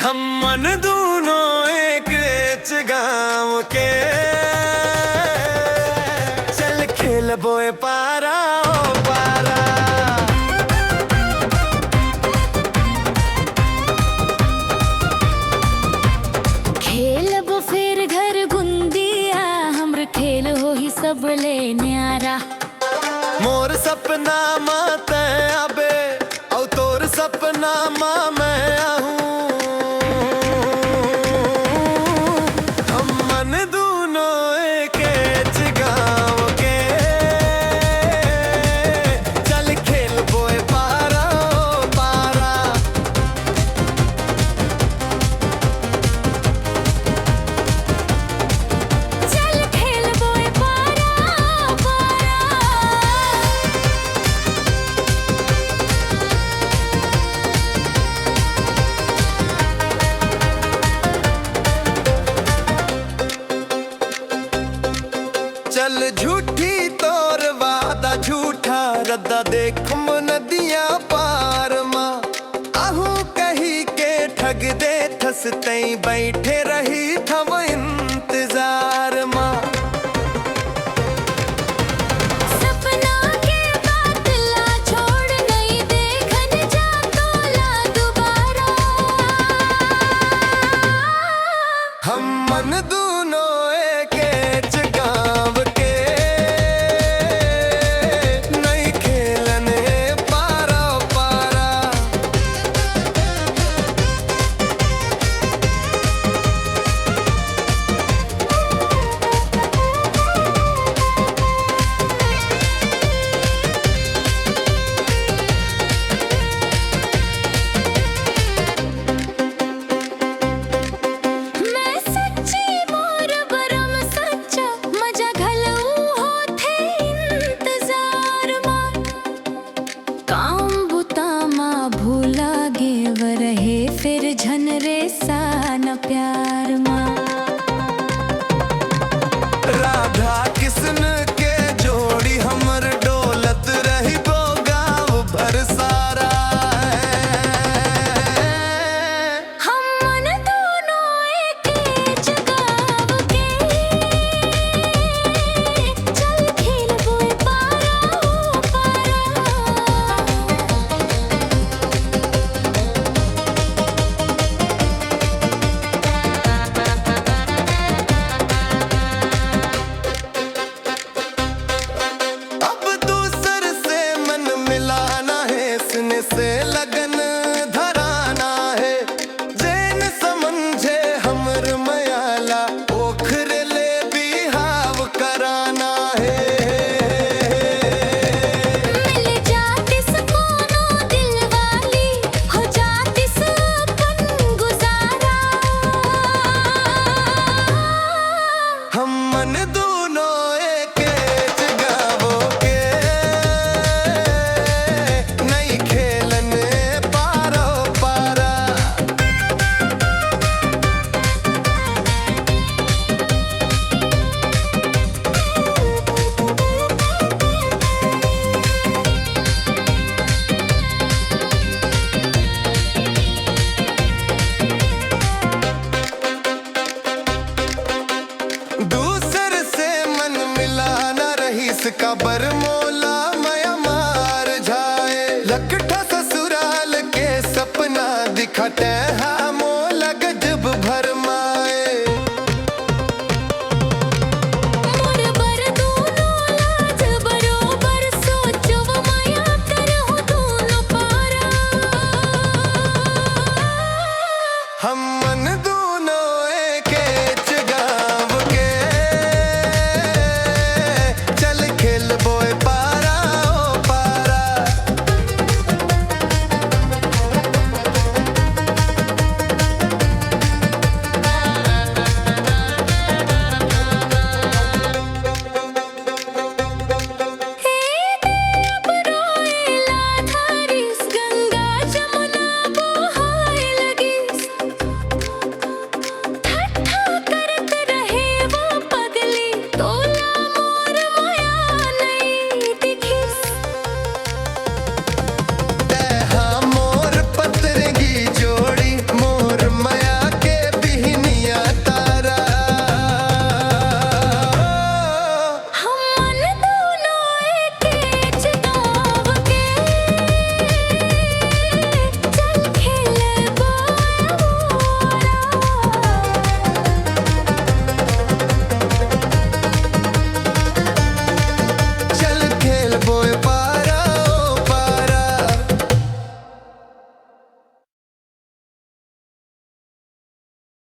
हम मन दोनों एक गाँव के, चल खेल बोए पारा ओ पारा। खेलब फिर घर गुंदिया, हमर खेल हो ही सब ले न्यारा। मोर सपना मात आबे औ तोर सपना मा मैं आहूं। हम मन दोनों एक गाँव के, चल खेल बोए पारा ओ पारा। चल खेल बोए पारा पारा। चल झूठी तोर वादा झूठा रद्दा, देख नदियां पार माँ आहू कही के ठग दे थस तई बैठे रही थम इंतजार माँ। सपना के बादला छोड़ नहीं देखन जा तोला दोबारा। हम मन दोनों एक गाँव के, नहीं खेलने पारा पारा। मैं सच्ची मोर बरम सच्चा, मजा घलऊ होथे इंतजार मां। काम बुता मां भूला गे वरहे, फिर झन रे सा न प्यार मां। राधा किशन के जोड़ी हमर डोलत रही बो गाँव भर सारा। हम मन दोनों एक गाँव के, चल खेल बोए पारा ओ पारा। अब दूसर से मन मिलाना है, इसने से लगन धराना है। जैन समझे हमर मयाला, ओखरे ले बिहाव कराना है। मिल जातिस कोनो दिल वाली, हो जातिस अपन गुजारा। हम मन दोनों एक गाँव के, नहीं खेलने पारो पारा। दूसर से मन मिलाना रहीस का बरमोला मया मार जाए। लकठा ससुराल के सपना दिखते हैं